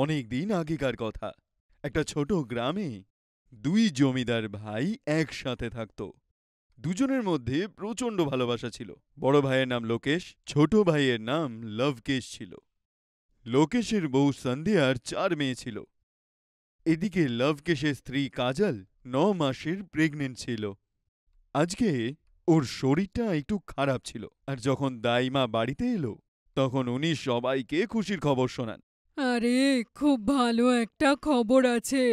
অনেক দিন আগেকার কথা। একটা ছোট গ্রামে দুই জমিদার ভাই একসাথে থাকত। দুজনের মধ্যে প্রচণ্ড ভালোবাসা ছিল। বড় ভাইয়ের নাম লোকেশ, ছোট ভাইয়ের নাম লবকেশ ছিল। লোকেশের বউ সন্ধ্যার ৪ মেয়ে ছিল। এদিকে লবকেশের স্ত্রী কাজল ৯ মাসের প্রেগনেন্ট ছিল। আজকে ওর শরীরটা একটু খারাপ ছিল, আর যখন দাইমা বাড়িতে এলো তখন উনি সবাইকে খুশির খবর শোনান। আরে, খুব ভালো একটা খবর আছে।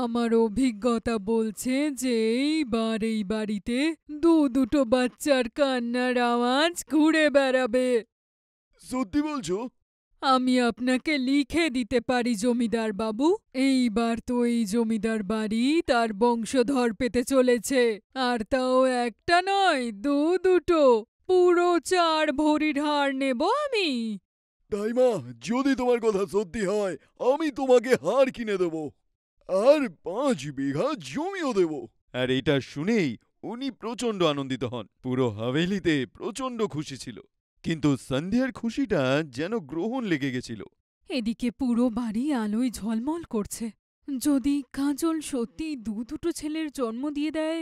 আমার অভিজ্ঞতা বলছে যে এইবার এই বাড়িতে দুটো বাচ্চার কান্নার আওয়াজ ঘুরে বেড়াবে। সত্যি বলছো? আমি আপনাকে লিখে দিতে পারি জমিদার বাবু। এইবার তো এই জমিদার বাড়ি তার বংশধর পেতে চলেছে, আর তাও একটা নয়, দুটো। পুরো ৪ ভরির হার নেব আমি। দাইমা, যদি তোমার কথা সত্যি হয় আমি তোমাকে হার কিনে দেব, আর ৫ বিঘা জমিও দেব। আর এটা শুনেই উনি প্রচণ্ড আনন্দিত হন। পুরো হাভেলিতে প্রচণ্ড খুশি ছিল, কিন্তু সন্ধ্যার খুশিটা যেন গ্রহণ লেগে গেছিল। এদিকে পুরো বাড়ি আলোয় ঝলমল করছে। যদি কাজল সত্যি দুটো ছেলের জন্ম দিয়ে দেয়,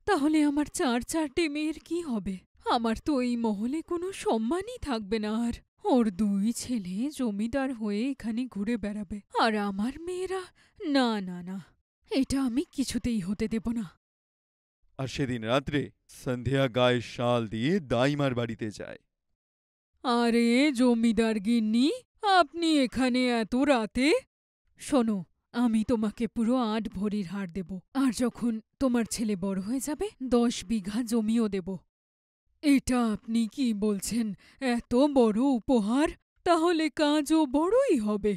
তাহলে আমার ৪ মেয়ের কি হবে? আমার তো এই মহলে কোনো সম্মানই থাকবে না আর। ওর ২ ছেলে জমিদার হয়ে এখানে ঘুরে বেড়াবে, আর আমার মেয়েরা? না না না, এটা আমি কিছুতেই হতে দেব না। আর সেদিন রাত্রে সন্ধ্যা গায়ে শাল দিয়ে দাইমার বাড়িতে যায়। আরে জমিদার গিন্নি, আপনি এখানে এত রাতে? শোনো, আমি তোমাকে পুরো ৮ ভরির হার দেব, আর যখন তোমার ছেলে বড় হয়ে যাবে ১০ বিঘা জমিও দেব। এটা আপনি কি বলছেন? এত বড় উপহার? তাহলে কাজও বড়ই হবে।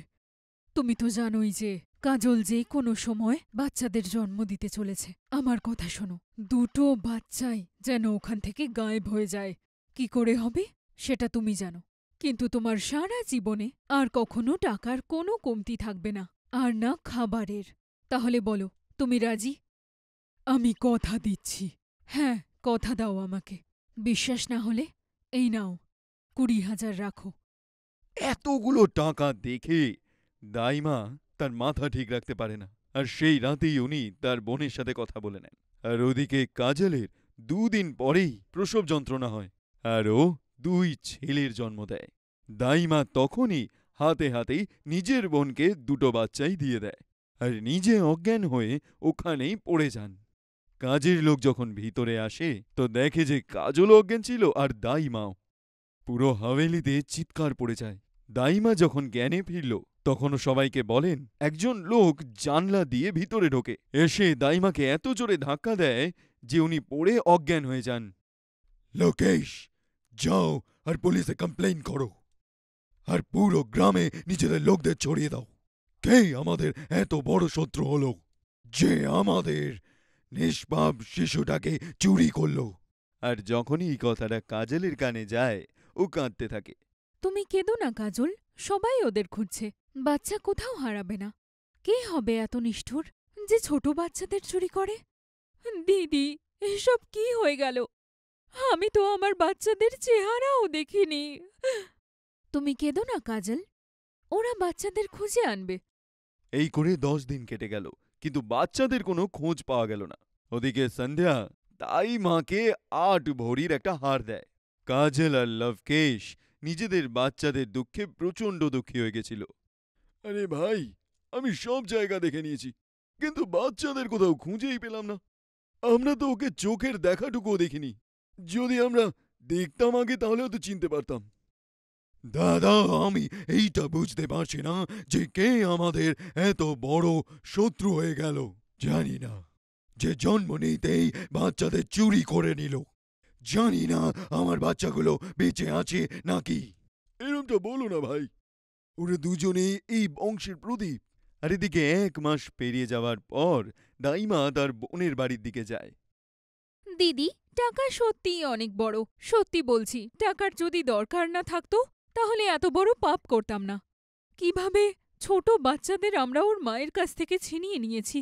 তুমি তো জানোই যে কাজল যে কোনো সময় বাচ্চাদের জন্ম দিতে চলেছে। আমার কথা শোনো, দুটো বাচ্চাই যেন ওখান থেকে গায়েব হয়ে যায়। কি করে হবে সেটা তুমি জানো, কিন্তু তোমার সারা জীবনে আর কখনো টাকার কোনো কমতি থাকবে না, আর না খাবারের। তাহলে বলো, তুমি রাজি? আমি কথা দিচ্ছি। হ্যাঁ, কথা দাও আমাকে। বিশ্বাস না হলে এই নাও, ২০,০০০ রাখো। এতগুলো টাকা দেখে দাইমা তার মাথা ঠিক রাখতে পারে না, আর সেই রাতেই উনি তার বোনের সাথে কথা বলে নেন। আর ওদিকে কাজলের ২ দিন পরেই প্রসব যন্ত্রণা হয়, আর ও ২ ছেলের জন্ম দেয়। দাইমা তখনই হাতে হাতেই নিজের বোনকে ২টো বাচ্চাই দিয়ে দেয়, আর নিজে অজ্ঞান হয়ে ওখানেই পড়ে যান। কাজের লোক যখন ভিতরে আসে তো দেখে যে কাজলও অজ্ঞান ছিল, আর দাইমাও। পুরো হাভেলিতে চিৎকার পড়ে যায়। দাইমা যখন জ্ঞানে ফিরল তখনও সবাইকে বলেন একজন লোক জানলা দিয়ে ভিতরে ঢোকে, এসে দাইমাকে এত জোরে ধাক্কা দেয় যে উনি পড়ে অজ্ঞান হয়ে যান। লোকেশ, যাও আর পুলিশে কমপ্লেইন করো, আর পুরো গ্রামে নিজেদের লোকদের ছড়িয়ে দাও। কে আমাদের এত বড় শত্রু হলো, যে আমাদের নিষ্পাপ শিশুটাকে চুরি করলো? আর যখনই এই কথাটা কাজলের কানে যায় ও কাঁদতে থাকে। তুমি কেঁদো না কাজল, সবাই ওদের খুঁজছে। বাচ্চা কোথাও হারাবে না। কে হবে এত নিষ্ঠুর যে ছোট বাচ্চাদের চুরি করে? দিদি, এসব কি হয়ে গেল? আমি তো আমার বাচ্চাদের চেহারাও দেখিনি। তুমি কেঁদো না কাজল, ওরা বাচ্চাদের খুঁজে আনবে। এই করে ১০ দিন কেটে গেল, কিন্তু বাচ্চাদের কোনো খোঁজ পাওয়া গেল না। ওদিকে সন্ধ্যা তাই মাকে ৮ ভরির একটা হার দেয়। কাজল আর লবকেশ নিজেদের বাচ্চাদের দুঃখে প্রচণ্ড দুঃখী হয়ে গেছিল। আরে ভাই, আমি সব জায়গা দেখে নিয়েছি, কিন্তু বাচ্চাদের কোথাও খুঁজেই পেলাম না। আমরা তো ওকে চোখের দেখাটুকুও দেখিনি। যদি আমরা দেখতাম আগে তাহলেও তো চিনতে পারতাম। দাদা, আমি এইটা বুঝতে পারছি না যে কে আমাদের এত বড় শত্রু হয়ে গেল। জানি না, যে জন্ম নিতেই বাচ্চাদের চুরি করে নিল। জানি না আমার বাচ্চাগুলো বেঁচে আছে নাকি। এরমটা বলো না ভাই, ওরা দুজনেই এই বংশের প্রদীপ। আর এদিকে ১ মাস পেরিয়ে যাওয়ার পর দাইমা তার বোনের বাড়ির দিকে যায়। দিদি, টাকা সত্যিই অনেক বড়। সত্যি বলছি, টাকার যদি দরকার না থাকতো তাহলে এত বড় পাপ করতাম না। কিভাবে ছোট বাচ্চাদের আমরা ওর মায়ের কাছ থেকে ছিনিয়ে নিয়েছি।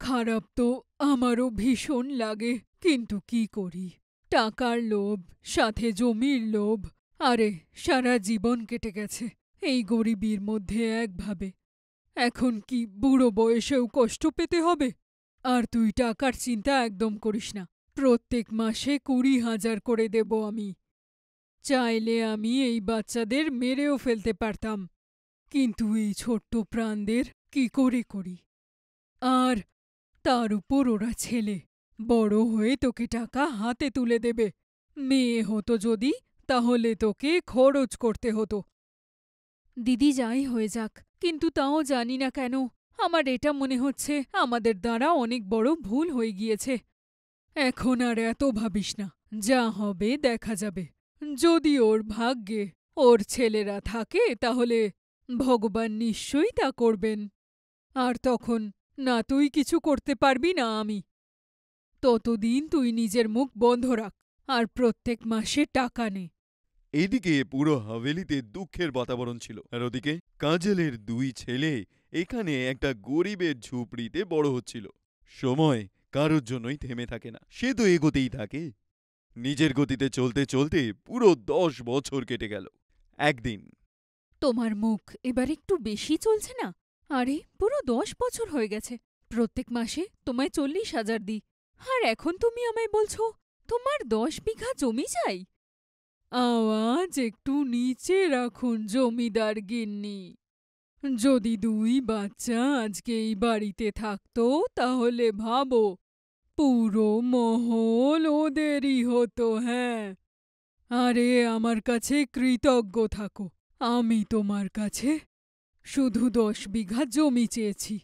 খারাপ তো আমারও ভীষণ লাগে, কিন্তু কি করি? টাকার লোভ, সাথে জমির লোভ। আরে, সারা জীবন কেটে গেছে এই গরিবির মধ্যে একভাবে। এখন কি বুড়ো বয়সেও কষ্ট পেতে হবে? আর তুই টাকার চিন্তা একদম করিস না। প্রত্যেক মাসে ২০,০০০ করে দেব আমি। চাইলে আমি এই বাচ্চাদের মেরেও ফেলতে পারতাম, কিন্তু এই ছোট্ট প্রাণদের কি করে করি? আর তার উপর ওরা ছেলে, বড় হয়ে তোকে টাকা হাতে তুলে দেবে। মেয়ে হতো যদি, তাহলে তোকে খরচ করতে হতো। দিদি যাই হয়ে যাক, কিন্তু তাও জানি না কেন আমার এটা মনে হচ্ছে আমাদের দ্বারা অনেক বড় ভুল হয়ে গিয়েছে। এখন আর এত ভাবিস না, যা হবে দেখা যাবে। যদি ওর ভাগ্যে ওর ছেলেরা থাকে তাহলে ভগবান নিশ্চয়ই তা করবেন। আর তখন না তুই কিছু করতে পারবি না আমি। ততদিন তুই নিজের মুখ বন্ধ রাখ আর প্রত্যেক মাসে টাকা নে। এদিকে পুরো হাভেলিতে দুঃখের বাতাবরণ ছিল, আর ওদিকে কাজলের ২ ছেলে এখানে একটা গরিবের ঝুপড়িতে বড় হচ্ছিল। সময় কারোর জন্যই থেমে থাকে না, সে তো এগোতেই থাকে। নিজের গতিতে চলতে চলতে পুরো ১০ বছর কেটে গেল। একদিন তোমার মুখ এবার একটু বেশি চলছে না? আরে পুরো ১০ বছর হয়ে গেছে। প্রত্যেক মাসে তোমায় ৪০,০০০ দিই, আর এখন তুমি আমায় বলছো তোমার ১০ বিঘা জমি চাই? আওয়াজ একটু নিচে রাখুন জমিদার গিন্নি। যদি ২ বাচ্চা আজকে এই বাড়িতে থাকতো তাহলে ভাবো, পুরো মহল ওদেরই হতো। হ্যাঁ, আরে আমার কাছে কৃতজ্ঞ থাকো, আমি তোমার কাছে শুধু ১০ বিঘা জমি চেয়েছি।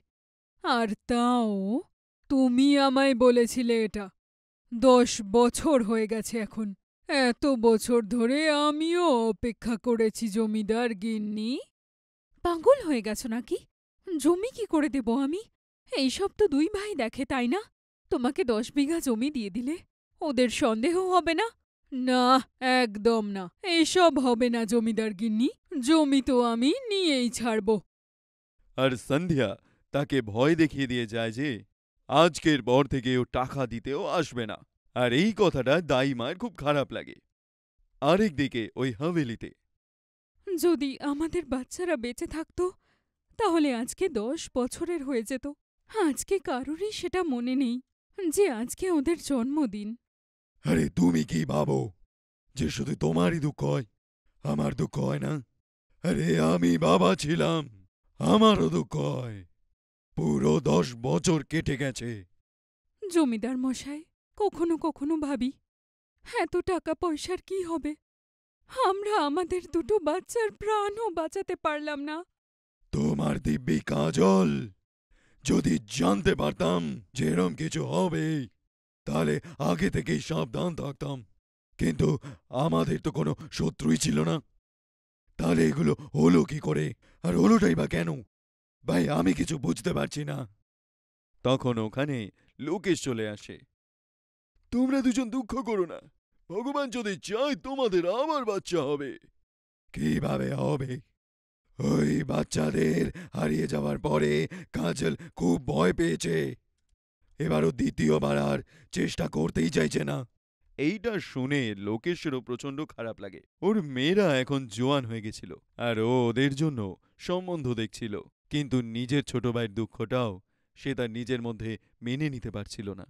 আর তাও তুমি আমায় বলেছিলে এটা। ১০ বছর হয়ে গেছে এখন। এত বছর ধরে আমিও অপেক্ষা করেছি জমিদার গিন্নি। পাগল হয়ে গেছো নাকি? জমি কি করে দেব আমি? এইসব তো ২ ভাই দেখে, তাই না? তোমাকে ১০ বিঘা জমি দিয়ে দিলে ওদের সন্দেহ হবে না? না, একদম না, এসব হবে না জমিদার গিন্নি। জমি তো আমি নিয়েই ছাড়ব। আর সন্ধ্যা তাকে ভয় দেখিয়ে দিয়ে যায় যে আজকের পর থেকে ও টাকা দিতেও আসবে না। আর এই কথাটা দাইমার খুব খারাপ লাগে। আরেকদিকে ওই হাভেলিতে যদি আমাদের বাচ্চারা বেঁচে থাকতো তাহলে আজকে ১০ বছরের হয়ে যেত। আজকে কারোরই সেটা মনে নেই যে আজকে ওদের জন্মদিন। আরে তুমি কি ভাবো যে শুধু তোমারই দুঃখ হয়, আমার দুঃখ হয় না? আরে আমি বাবা ছিলাম, আমারও দুঃখ হয়। পুরো ১০ বছর কেটে গেছে। জমিদার মশাই, কখনো কখনো ভাবি এত টাকা পয়সার কি হবে? আমরা আমাদের দুটো বাচ্চার প্রাণও বাঁচাতে পারলাম না। তোমার দিব্যি কাজল, যদি জানতে পারতাম যে এরম কিছু হবে তাহলে আগে থেকেই সাবধান থাকতাম। কিন্তু আমাদের তো কোনো শত্রুই ছিল না, তাহলে এগুলো হলো কি করে? আর হলোটাই বা কেন? ভাই আমি কিছু বুঝতে পারছি না। তখন ওখানে লোকেশ চলে আসে। তোমরা দুজন দুঃখ করো না, ভগবান যদি চায় তোমাদের আবার বাচ্চা হবে। কিভাবে হবে? ওই বাচ্চাদের হারিয়ে যাওয়ার পরে কাজল খুব ভয় পেয়েছে। এবারও দ্বিতীয়বার আর চেষ্টা করতেই চাইছে না। এইটা শুনে লোকেশেরও প্রচন্ড খারাপ লাগে। ওর মেয়েরা এখন জোয়ান হয়ে গেছিল, আর ও ওদের জন্য সম্বন্ধ দেখছিল। কিন্তু নিজের ছোট ভাইয়ের দুঃখটাও সে তার নিজের মধ্যে মেনে নিতে পারছিল না।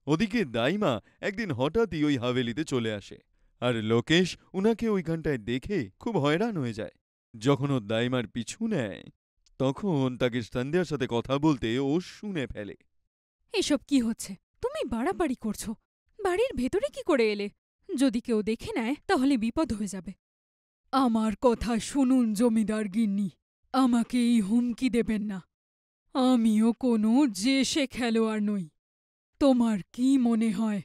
ওদিকে দাইমা একদিন হঠাৎই ওই হাভেলিতে চলে আসে, আর লোকেশ উনাকে ওইখানটায় দেখে খুব হয়রান হয়ে যায়। যখন ও দাইমার পিছু নেয় তখন তাকে সন্ধ্যার সাথে কথা বলতে ও শুনে ফেলে। এসব কি হচ্ছে? তুমি বাড়াবাড়ি করছো। বাড়ির ভেতরে কি করে এলে? যদি কেউ দেখে নেয় তাহলে বিপদ হয়ে যাবে। আমার কথা শুনুন জমিদার গিন্নি, আমাকে এই হুমকি দেবেন না। আমিও কোনো যে সে খেলোয়াড় নই। তোমার কি মনে হয়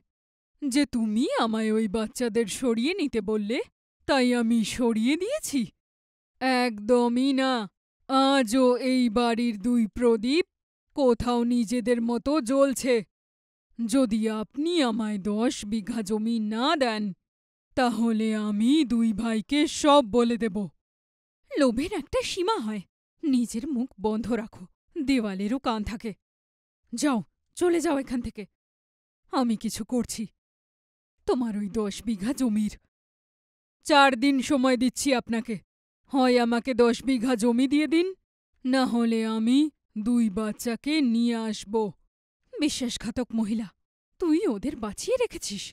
যে তুমি আমায় ওই বাচ্চাদের সরিয়ে নিতে বললে তাই আমি সরিয়ে দিয়েছি? একদমই না। আজও এই বাড়ির ২ প্রদীপ কোথাও নিজেদের মতো জ্বলছে। যদি আপনি আমায় ১০ বিঘা জমি না দেন তাহলে আমি ২ ভাইকে সব বলে দেব। লোভের একটা সীমা হয়। নিজের মুখ বন্ধ রাখো, দেওয়ালেরও কান থাকে। যাও, চলে যাও এখান থেকে। আমি কিছু করছি। তোমার ওই ১০ বিঘা জমির ৪ দিন সময় দিচ্ছি আপনাকে। হয় আমাকে ১০ বিঘা জমি দিয়ে দিন, না হলে আমি 2 বাচ্চাকে নিয়ে আসব। বিশ্বাসঘাতক মহিলা, তুই ওদের বাঁচিয়ে রেখেছিস।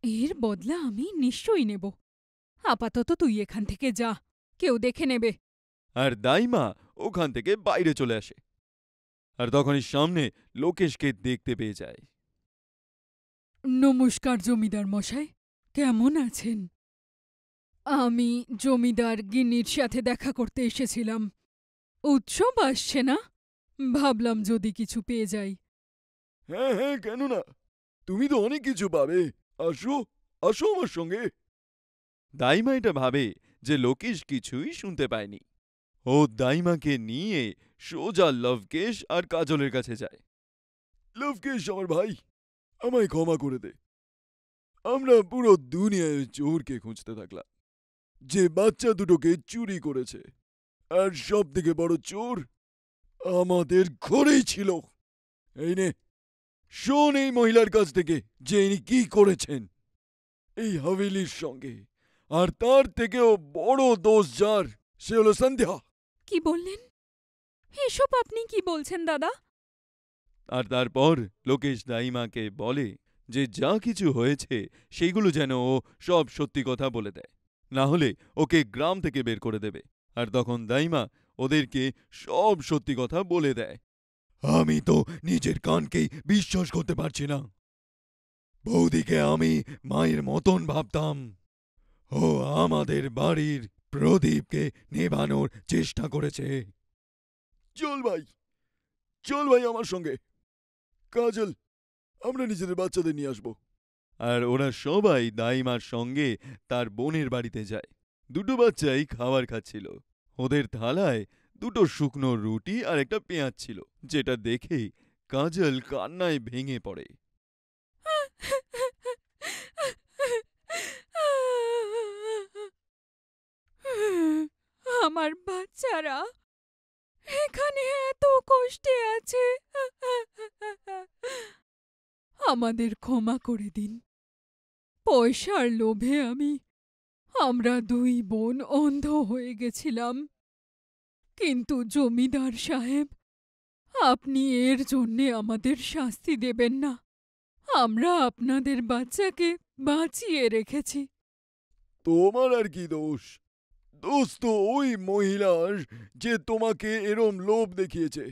এর বদলা আমি নিশ্চয়ই নেব। আপাতত তুই এখান থেকে যা, কেউ দেখে নেবে। আর দাইমা ওখান থেকে বাইরে চলে আসে। আর তখনই সামনে লোকেশকে দেখতে পেয়ে যায়। নমস্কার জমিদার মশাই, কেমন আছেন? আমি জমিদার গিন্নির সাথে দেখা করতে এসেছিলাম। উৎসব আসছে না, ভাবলাম যদি কিছু পেয়ে যাই। হ্যাঁ হ্যাঁ, কেন না, তুমি তো অনেক কিছু পাবে। আসো, আসো আমার সঙ্গে। দাইমা এটা ভাবে যে লোকেশ কিছুই শুনতে পায়নি। ও দাইমাকে নিয়ে সোজা লবকেশ আর কাজলের কাছে যায়। লবকেশ আমার ভাই, আমায় ক্ষমা করে দে। আমরা পুরো দুনিয়ায় চোরকে খুঁজতে থাকলাম, যে বাচ্চা দুটোকে চুরি করেছে। আর সব থেকে বড় চোর আমাদের ঘরেই ছিল। এই নে, শোন এই মহিলার কাছ থেকে যে ইনি কি করেছেন এই হাভেলির সঙ্গে। আর তার থেকেও বড় দোষ যার, সে হলো সন্ধ্যা। কি বললেন? এসব আপনি কি বলছেন দাদা? আর তারপর লোকেশ দাইমাকে বলে যে যা কিছু হয়েছে সেগুলো যেন ও সব সত্যি কথা বলে দেয়, না হলে ওকে গ্রাম থেকে বের করে দেবে। আর তখন দাইমা ওদেরকে সব সত্যি কথা বলে দেয়। আমি তো নিজের কানকেই বিশ্বাস করতে পারছি না। বৌদিকে আমি মায়ের মতন ভাবতাম। ও আমাদের বাড়ির প্রদীপকে নেভানোর চেষ্টা করেছে। চল ভাই, চল ভাই আমার সঙ্গে। কাজল, আমরা নিজেদের বাচ্চাদের নিয়ে আসব। আর ওরা সবাই দাইমার সঙ্গে তার বোনের বাড়িতে যায়। দুটো বাচ্চাই খাবার খাচ্ছিল। ওদের থালায় দুটো শুকনো রুটি আর একটা পেঁয়াজ ছিল, যেটা দেখে কাজল কান্নায় ভেঙে পড়ে। আমার বাচ্চারা এখানে এত কষ্টে আছে। আমাদের ক্ষমা করে দিন। পয়সার লোভে আমরা 2 বোন অন্ধ হয়ে গেছিলাম। কিন্তু জমিদার সাহেব, আপনি এর জন্যে আমাদের শাস্তি দেবেন না। আমরা আপনাদের বাচ্চাকে বাঁচিয়ে রেখেছি। তোমার আর কি দোষ? দোষ তো ওই মহিলার, যে তোমাকে এরম লোভ দেখিয়েছে।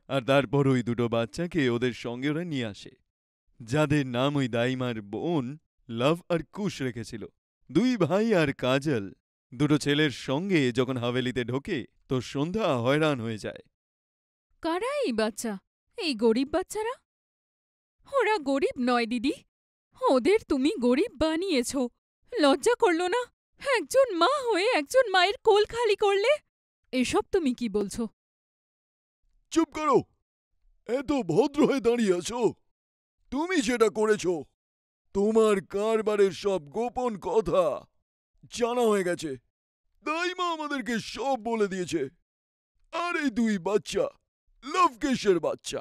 আর তারপর ওই দুটো বাচ্চাকে ওদের সঙ্গে ওরা নিয়ে আসে, যাদের নাম ওই দাইমার বোন লাভ আর কুশ রেখেছিল। 2 ভাই আর কাজল দুটো ছেলের সঙ্গে যখন হাভেলিতে ঢোকে তো সন্ধ্যা হয়রান হয়ে যায়। কারা এই বাচ্চা? এই গরিব বাচ্চারা? ওরা গরিব নয় দিদি, ওদের তুমি গরিব বানিয়েছ। লজ্জা করল না? একজন মা হয়ে একজন মায়ের কোল খালি করলে? এসব তুমি কি বলছো? চুপ করো! এত ভদ্র হয়ে দাঁড়িয়ে আছো? তুমি যেটা করেছ, তোমার কারবারের সব গোপন কথা জানা হয়ে গেছে। দাইমা আমাদেরকে সব বলে দিয়েছে। আর এই 2 বাচ্চা লবকেশের বাচ্চা,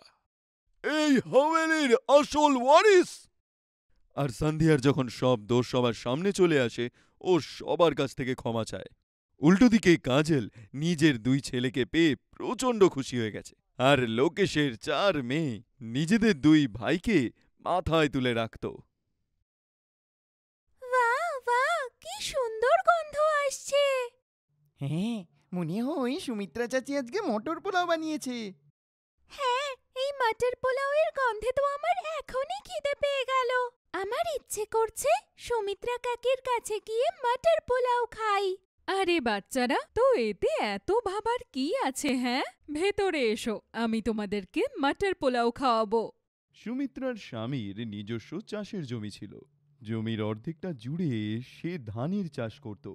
এই হাভেলির আসল ওয়ারিস। আর সন্ধিয়ার যখন সব দোষ সবার সামনে চলে আসে, ও সবার কাছ থেকে ক্ষমা চায়। উল্টো দিকে কাজল নিজের 2 ছেলেকে পেয়ে প্রচণ্ড খুশি হয়ে গেছে। আর লোকেশের 4 মেয়ে নিজেদের 2 ভাইকে মাথায় তুলে রাখত। বাহ বাহ, কি সুন্দর গন্ধ আসছে! হ্যাঁ, মনে হয় সুমিত্রা চাচি আজকে মটর পোলাও বানিয়েছে। হ্যাঁ, এই মাটার পোলাওয়ের গন্ধে তো আমার এখনই খিদে পেয়ে গেল। আমার ইচ্ছে করছে সুমিত্রা কাকির কাছে গিয়ে মাটার পোলাও খাই। আরে বাচ্চারা, তো এতে এত ভাবার কি আছে? হ্যাঁ, ভেতরে এসো, আমি তোমাদেরকে মাটার পোলাও খাওয়াবো। সুমিত্রার স্বামীর নিজস্ব চাষের জমি ছিল। জমির অর্ধেকটা জুড়ে সে ধানের চাষ করত,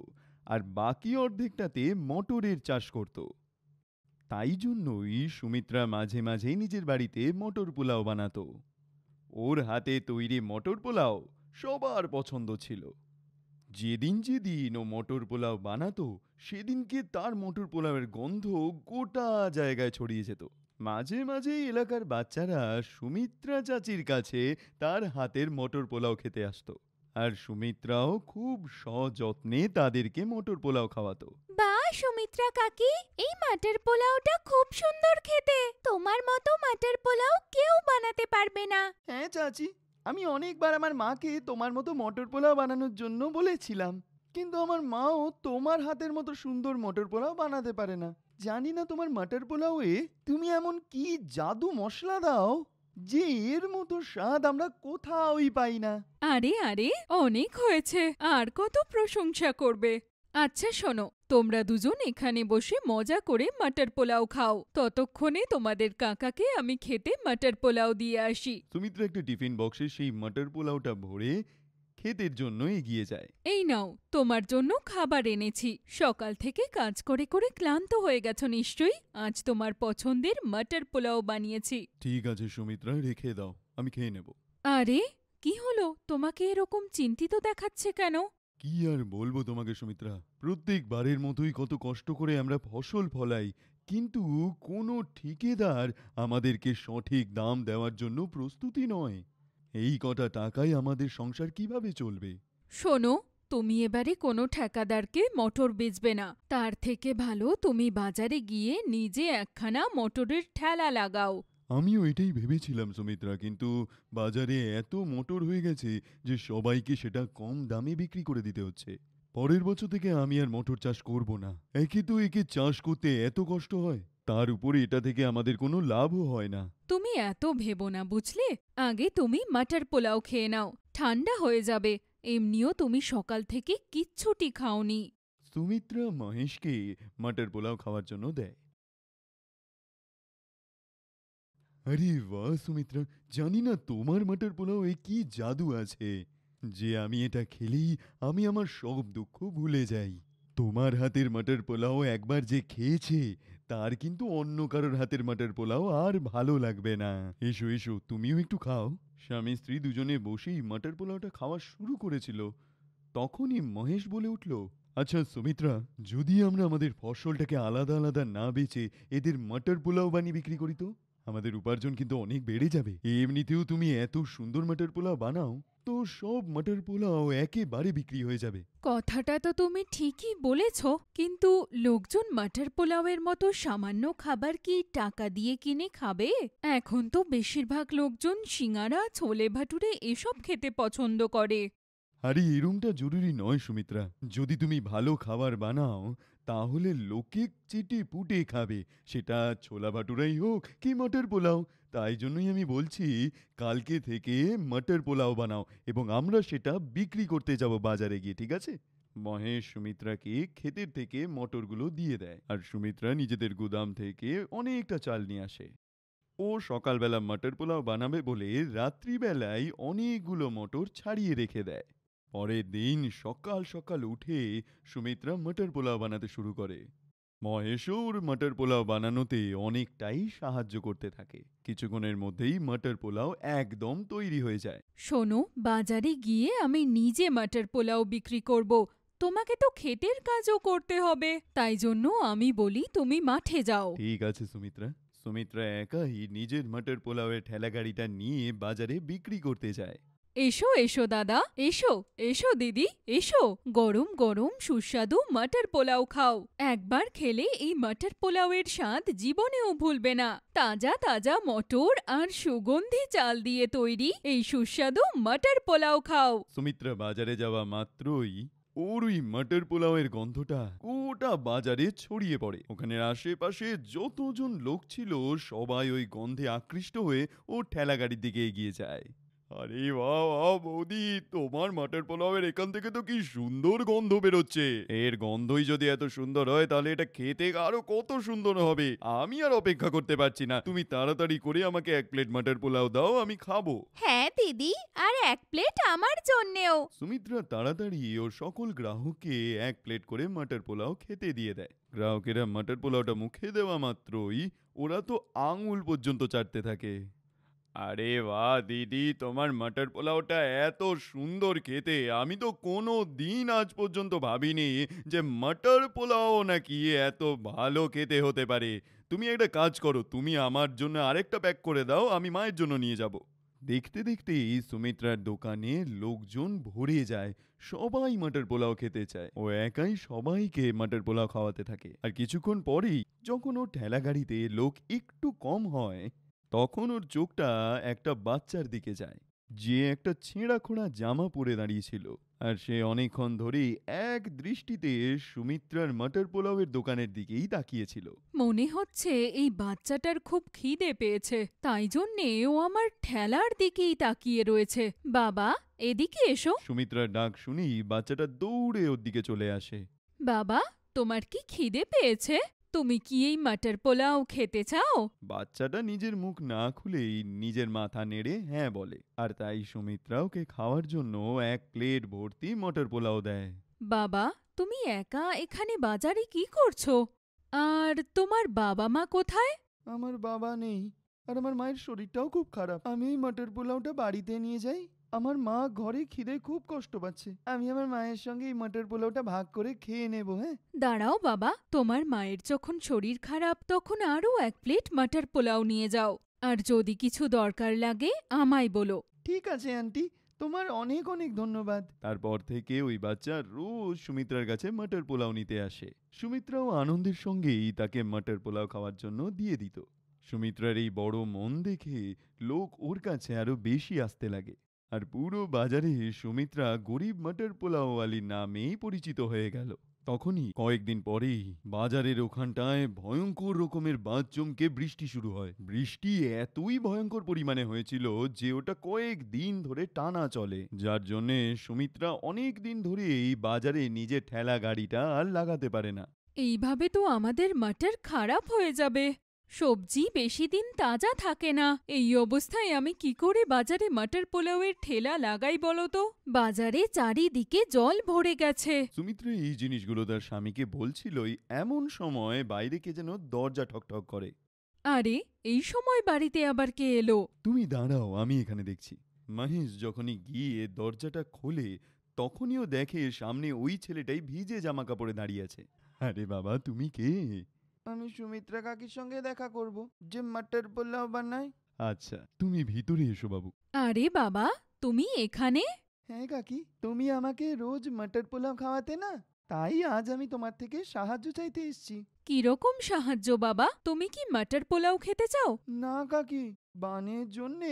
আর বাকি অর্ধেকটাতে মটরের চাষ করত। তাই জন্যই সুমিত্রা মাঝে মাঝেই নিজের বাড়িতে মটর পোলাও বানাতো। ওর হাতে তৈরি মটর পোলাও সবার পছন্দ ছিল। যেদিন যেদিন ও মটর পোলাও বানাতো, সেদিনকে তার মটর পোলাওয়ের গন্ধ গোটা জায়গায় ছড়িয়ে যেত। মাঝে মাঝেই এলাকার বাচ্চারা সুমিত্রা চাচির কাছে তার হাতের মটর পোলাও খেতে আসতো। আর সুমিত্রাও খুব সযত্নে তাদেরকে মটর পোলাও খাওয়াতো। বাহ সুমিত্রা কাকি, এই মাটার পোলাওটা খুব সুন্দর খেতে। তোমার মতো মাটার পোলাও কেউ বানাতে পারবে না। হ্যাঁ চাচি, আমি অনেকবার আমার মাকে তোমার মতো মটর পোলাও বানানোর জন্য বলেছিলাম, কিন্তু আমার মাও তোমার হাতের মতো সুন্দর মটর পোলাও বানাতে পারে না। জানি না তোমার মটর পোলাওয়ে তুমি এমন কি জাদু মশলা দাও যে এর মতো স্বাদ আমরা কোথাওই পাই না। আরে আরে, অনেক হয়েছে, আর কত প্রশংসা করবে। আচ্ছা শোনো, তোমরা দুজন এখানে বসে মজা করে মাটার পোলাও খাও, ততক্ষণে তোমাদের কাকাকে আমি খেতে মাটার পোলাও দিয়ে আসি। সুমিত্রা একটা টিফিন বক্সে সেই মটর পোলাওটা ভরে ক্ষেতের জন্য এগিয়ে যায়। এই নাও, তোমার জন্য খাবার এনেছি। সকাল থেকে কাজ করে করে ক্লান্ত হয়ে গেছো নিশ্চয়ই। আজ তোমার পছন্দের মাটার পোলাও বানিয়েছি। ঠিক আছে সুমিত্রা, রেখে দাও, আমি খেয়ে নেব। আরে, কি হলো? তোমাকে এরকম চিন্তিত দেখাচ্ছে কেন? কি আর বলবো তোমাকে সুমিত্রা, প্রত্যেকবারের মতোই কত কষ্ট করে আমরা ফসল ফলাই, কিন্তু কোনো ঠিকেদার আমাদেরকে সঠিক দাম দেওয়ার জন্য প্রস্তুতি নয়। এই কটা টাকায় আমাদের সংসার কিভাবে চলবে? শোনো, তুমি এবারে কোনো ঠেকাদারকে মটর বেচবে না। তার থেকে ভালো তুমি বাজারে গিয়ে নিজে একখানা মটরের ঠেলা লাগাও। আমিও এটাই ভেবেছিলাম সুমিত্রা, কিন্তু বাজারে এত মোটর হয়ে গেছে যে সবাইকে সেটা কম দামে বিক্রি করে দিতে হচ্ছে। পরের বছর থেকে আমি আর মটর চাষ করব না। একে তো একে চাষ করতে এত কষ্ট হয়, তার উপরে এটা থেকে আমাদের কোনো লাভও হয় না। তুমি এত ভেবো না, বুঝলে? আগে তুমি মাটার পোলাও খেয়ে নাও, ঠান্ডা হয়ে যাবে। এমনিও তুমি সকাল থেকে কিচ্ছুটি খাওনি। সুমিত্রা মহেশকে মটর পোলাও খাওয়ার জন্য দেয়। আরে বাহ সুমিত্রা, জানি না তোমার মটর পোলাও এ কি জাদু আছে যে আমি এটা খেলেই আমি আমার সব দুঃখ ভুলে যাই। তোমার হাতের মটর পোলাও একবার যে খেয়েছে তার কিন্তু অন্য কারোর হাতের মটর পোলাও আর ভালো লাগবে না। এসো এসো, তুমিও একটু খাও। স্বামী স্ত্রী দুজনে বসেই মটর পোলাওটা খাওয়া শুরু করেছিল, তখনই মহেশ বলে উঠল, আচ্ছা সুমিত্রা, যদি আমরা আমাদের ফসলটাকে আলাদা আলাদা না বেচে এদের মটর পোলাও বানিয়ে বিক্রি করি তো আমাদের উপার্জন কিন্তু অনেক বেড়ে যাবে। এমনিতেও তুমি এত সুন্দর মটর পোলাও বানাও, তো সব মটর পোলাও একেবারে বিক্রি হয়ে যাবে। কথাটা তো তুমি ঠিকই বলেছ, কিন্তু লোকজন মাটার পোলাওয়ের মতো সামান্য খাবার কি টাকা দিয়ে কিনে খাবে? এখন তো বেশিরভাগ লোকজন সিঙাড়া, ছোলে ভাটুরে এসব খেতে পছন্দ করে। আরে এরমটা জরুরি নয় সুমিত্রা, যদি তুমি ভালো খাবার বানাও তাহলে লোকে চেটে পুটে খাবে, সেটা ছোলা ভাটুরাই হোক কি মটর পোলাও। তাই জন্যই আমি বলছি, কালকে থেকে মটর পোলাও বানাও এবং আমরা সেটা বিক্রি করতে যাব বাজারে গিয়ে, ঠিক আছে? মহেশ সুমিত্রাকে ক্ষেতের থেকে মটরগুলো দিয়ে দেয়, আর সুমিত্রা নিজেদের গুদাম থেকে অনেকটা চাল নিয়ে আসে। ও সকালবেলা মটর পোলাও বানাবে বলে রাত্রিবেলায় অনেকগুলো মটর ছাড়িয়ে রেখে দেয়। পরের দিন সকাল সকাল উঠে সুমিত্রা মটর পোলাও বানাতে শুরু করে। মহেশ্বর মটর পোলাও বানানোতে অনেকটাই সাহায্য করতে থাকে। কিছুক্ষণের মধ্যেই মটর পোলাও একদম তৈরি হয়ে যায়। শোনো, বাজারে গিয়ে আমি নিজে মাটার পোলাও বিক্রি করব। তোমাকে তো ক্ষেতের কাজও করতে হবে, তাই জন্য আমি বলি তুমি মাঠে যাও। ঠিক আছে সুমিত্রা। সুমিত্রা একাই নিজের মটর পোলাওয়ের ঠেলা গাড়িটা নিয়ে বাজারে বিক্রি করতে যায়। এসো এসো দাদা, এসো এসো দিদি, এসো। গরম গরম সুস্বাদু মাটার পোলাও খাও। একবার খেলে এই মাটার পোলাওয়ের স্বাদ জীবনেও ভুলবে না। তাজা তাজা মটর আর সুগন্ধি চাল দিয়ে তৈরি এই সুস্বাদু মাটার পোলাও খাও। সুমিত্রা বাজারে যাওয়া মাত্রই ওর ওই মটর পোলাওয়ের গন্ধটা গোটা বাজারে ছড়িয়ে পড়ে। ওখানের আশেপাশে যতজন লোক ছিল সবাই ওই গন্ধে আকৃষ্ট হয়ে ওর ঠেলা গাড়ির দিকে এগিয়ে যায়। আরে বাহ বাহ বৌদি, তোমার মটর পোলাওয়ের এখান থেকে তো কি সুন্দর গন্ধ বেরোচ্ছে। এর গন্ধই যদি এত সুন্দর হয় তাহলে এটা খেতে আরো কত সুন্দর হবে। আমি আর অপেক্ষা করতে পারছি না, তুমি তাড়াতাড়ি করে আমাকে 1 প্লেট মটর পোলাও দাও, আমি খাবো। হ্যাঁ দিদি, আর 1 প্লেট আমার জন্যেও। সুমিত্রা তাড়াতাড়ি ওর সকল গ্রাহককে 1 প্লেট করে মটর পোলাও খেতে দিয়ে দেয়। গ্রাহকেরা মটর পোলাওটা মুখে দেওয়া মাত্রই ওরা তো আঙুল পর্যন্ত চাটতে থাকে। আরে বাহ দিদি, তোমার মটর পোলাওটা এত সুন্দর খেতে, আমি তো কোনো দিন আজ পর্যন্ত ভাবিনি যে মটর পোলাও নাকি এত ভালো খেতে হতে পারে। তুমি একটা কাজ করো, তুমি আমার জন্য আরেকটা প্যাক করে দাও, আমি মায়ের জন্য নিয়ে যাব। দেখতে দেখতেই সুমিত্রার দোকানে লোকজন ভরে যায়। সবাই মটর পোলাও খেতে চায়। ও একাই সবাইকে মটর পোলাও খাওয়াতে থাকে। আর কিছুক্ষণ পরেই যখন ওর ঠেলা গাড়িতে লোক একটু কম হয়, তখন ওর চোখটা একটা বাচ্চার দিকে যায়, যে একটা ছেঁড়া খোঁড়া জামা পরে দাঁড়িয়েছিল। আর সে অনেকক্ষণ ধরেই এক দৃষ্টিতে সুমিত্রার মটর পোলাওয়ের দোকানের দিকেই তাকিয়েছিল। মনে হচ্ছে এই বাচ্চাটার খুব খিদে পেয়েছে, তাই জন্যে ও আমার ঠেলার দিকেই তাকিয়ে রয়েছে। বাবা, এদিকে এসো। সুমিত্রার ডাক শুনেই বাচ্চাটা দৌড়ে ওর দিকে চলে আসে। বাবা, তোমার কি খিদে পেয়েছে? তুমি কি এই মটর পোলাও খেতে চাও? বাচ্চাটা নিজের মুখ না খুলেই নিজের মাথা নেড়ে হ্যাঁ বলে। আর তাই সুমিত্রা ওকে খাওয়ার জন্য এক প্লেট ভর্তি মটর পোলাও দেয়। বাবা, তুমি একা এখানে বাজারে কি করছো? আর তোমার বাবা মা কোথায়? আমার বাবা নেই, আর আমার মায়ের শরীরটাও খুব খারাপ। আমি এই মটর পোলাওটা বাড়িতে নিয়ে যাই। আমার মা ঘরে খিদে খুব কষ্ট পাচ্ছে। আমি আমার মায়ের সঙ্গে এই মটর পোলাওটা ভাগ করে খেয়ে নেব। হ্যাঁ, দাঁড়াও বাবা, তোমার মায়ের যখন শরীর খারাপ তখন আরও এক প্লেট মটর পোলাও নিয়ে যাও। আর যদি কিছু দরকার লাগে আমায় বলো। ঠিক আছে আন্টি, তোমার অনেক অনেক ধন্যবাদ। তারপর থেকে ওই বাচ্চা রোজ সুমিত্রার কাছে মটর পোলাও নিতে আসে। সুমিত্রাও আনন্দের সঙ্গেই তাকে মটর পোলাও খাওয়ার জন্য দিয়ে দিত। সুমিত্রার এই বড় মন দেখে লোক ওর কাছে আরো বেশি আসতে লাগে। আর পুরো বাজারে সুমিত্রা গরিব মটর পোলাওয়ালির নামেই পরিচিত হয়ে গেল। তখনই কয়েকদিন পরেই বাজারের ওখানটায় ভয়ঙ্কর রকমের বাজ চমকে বৃষ্টি শুরু হয়। বৃষ্টি এতই ভয়ঙ্কর পরিমাণে হয়েছিল যে ওটা কয়েক দিন ধরে টানা চলে, যার জন্যে সুমিত্রা অনেক দিন ধরেই বাজারে নিজের ঠেলা গাড়িটা আর লাগাতে পারে না। এইভাবে তো আমাদের মটর খারাপ হয়ে যাবে। সবজি বেশি দিন তাজা থাকে না। এই অবস্থায় আমি কি করে বাজারে মটর পোলাওয়ের ঠেলা লাগাই বলো তো? বাজারে চারিদিকে জল ভরে গেছে। সুমিত্রা এই জিনিসগুলো তার স্বামীকে বলছিলই, এমন সময় বাইরে কে যেন দরজা ঠকঠক করে। আরে, এই সময় বাড়িতে আবার কে এলো? তুমি দাঁড়াও, আমি এখানে দেখছি। মহেশ যখনই গিয়ে দরজাটা খোলে, তখনই ও দেখে সামনে ওই ছেলেটাই ভিজে জামা কাপড়ে দাঁড়িয়ে আছে। আরে বাবা, তুমি কে? আমি সুমিত্রা কাকির সঙ্গে দেখা করব, যে মটর পোলাও বানায়। আচ্ছা, তুমি ভিতরে এসো বাবু। আরে বাবা, তুমি এখানে? হ্যাঁ কাকি, তুমি আমাকে রোজ মটর পোলাও খাওয়াতে না, তাই আজ আমি তোমার থেকে সাহায্য চাইতে এসেছি। কিরকম সাহায্য বাবা? তুমি কি মটর পোলাও খেতে চাও? না কাকি, বানের জন্যে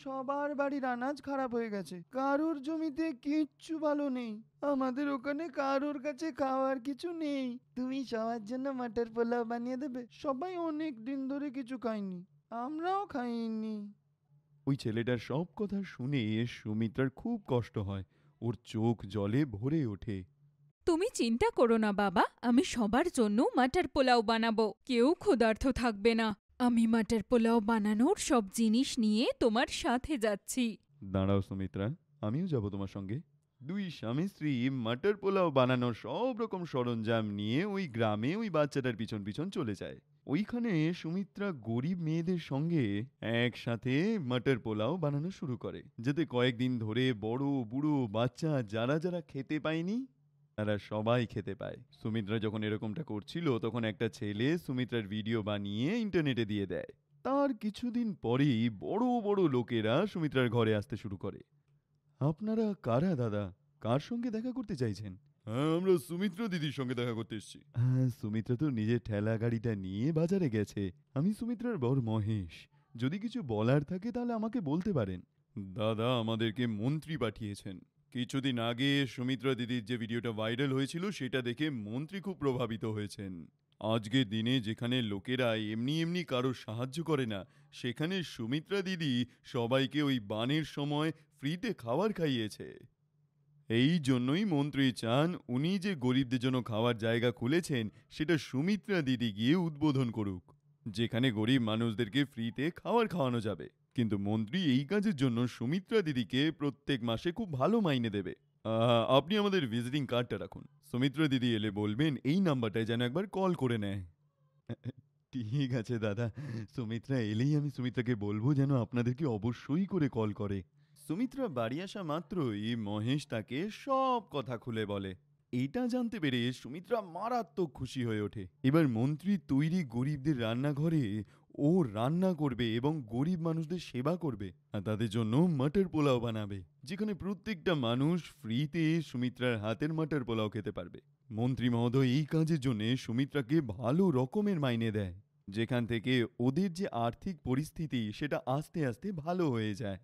সবার বাড়ির আনাজ খারাপ হয়ে গেছে। কারোর জমিতে কিচ্ছু ভালো নেই। আমাদের ওখানে কারোর কাছে খাওয়ার কিছু নেই। তুমি সবার জন্য মটর পোলাও বানিয়ে দেবে? সবাই অনেক দিন ধরে কিছু খায়নি, আমরাও খাইনি। ওই ছেলেটার সব কথা শুনে সুমিত্রার খুব কষ্ট হয়। ওর চোখ জলে ভরে ওঠে। তুমি চিন্তা করো না বাবা, আমি সবার জন্য মটর পোলাও বানাবো। কেউ ক্ষুধার্ত থাকবে না। আমি মটর পোলাও বানানোর সব জিনিস নিয়ে তোমার সাথে যাচ্ছি। দাঁড়াও সুমিত্রা, আমিও যাব তোমার সঙ্গে। দুই স্বামী স্ত্রী মটর পোলাও বানানোর সব রকম সরঞ্জাম নিয়ে ওই গ্রামে ওই বাচ্চাটার পিছন পিছন চলে যায়। ওইখানে সুমিত্রা গরিব মেয়েদের সঙ্গে একসাথে মটর পোলাও বানানো শুরু করে, যাতে কয়েকদিন ধরে বড় বুড়ো বাচ্চা যারা যারা খেতে পায়নি তারা সবাই খেতে পায়। সুমিত্রা যখন এরকমটা করছিল, তখন একটা ছেলে সুমিত্রার ভিডিও বানিয়ে ইন্টারনেটে দিয়ে দেয়। তার কিছুদিন পরেই বড় বড় লোকেরা সুমিত্রার ঘরে আসতে শুরু করে। আপনারা কারা দাদা? কার সঙ্গে দেখা করতে চাইছেন? হ্যাঁ, আমরা সুমিত্রা দিদির সঙ্গে দেখা করতে এসেছি। হ্যাঁ, সুমিত্রা তো নিজের ঠেলা গাড়িটা নিয়ে বাজারে গেছে। আমি সুমিত্রার বর মহেশ। যদি কিছু বলার থাকে তাহলে আমাকে বলতে পারেন। দাদা, আমাদেরকে মন্ত্রী পাঠিয়েছেন। কিছুদিন আগে সুমিত্রা দিদির যে ভিডিওটা ভাইরাল হয়েছিল, সেটা দেখে মন্ত্রী খুব প্রভাবিত হয়েছেন। আজকের দিনে যেখানে লোকেরা এমনি এমনি কারোর সাহায্য করে না, সেখানে সুমিত্রা দিদি সবাইকে ওই বানের সময় ফ্রিতে খাবার খাইয়েছে। এই জন্যই মন্ত্রী চান উনি যে গরিবদের জন্য খাওয়ার জায়গা খুলেছেন, সেটা সুমিত্রা দিদি গিয়ে উদ্বোধন করুক, যেখানে গরিব মানুষদেরকে ফ্রিতে খাবার খাওয়ানো যাবে। কিন্তু মন্ত্রী এই কাজের জন্য সুমিত্রা দিদিকে প্রত্যেক মাসে খুব ভালো মাইনে দেবে। আপনি আমাদের ভিজিটিং কার্ডটা রাখুন। সুমিত্রা দিদি এলে বলবেন এই নাম্বারটায় যেন একবার কল করে নেয়। ঠিক আছে দাদা, সুমিত্রা এলেই আমি সুমিত্রাকে বলবো যেন আপনাদেরকে অবশ্যই করে কল করে। সুমিত্রা বাড়ি আসা মাত্রই মহেশ তাকে সব কথা খুলে বলে। এইটা জানতে পেরে সুমিত্রা মারাত্মক খুশি হয়ে ওঠে। এবার মন্ত্রী তৈরি গরিবদের রান্নাঘরে ও রান্না করবে এবং গরিব মানুষদের সেবা করবে, আর তাদের জন্য মটর পোলাও বানাবে, যেখানে প্রত্যেকটা মানুষ ফ্রিতে সুমিত্রার হাতের মটর পোলাও খেতে পারবে। মন্ত্রী মহোদয় এই কাজের জন্য সুমিত্রাকে ভালো রকমের মাইনে দেয়, যেখান থেকে ওদের যে আর্থিক পরিস্থিতি সেটা আস্তে আস্তে ভালো হয়ে যায়।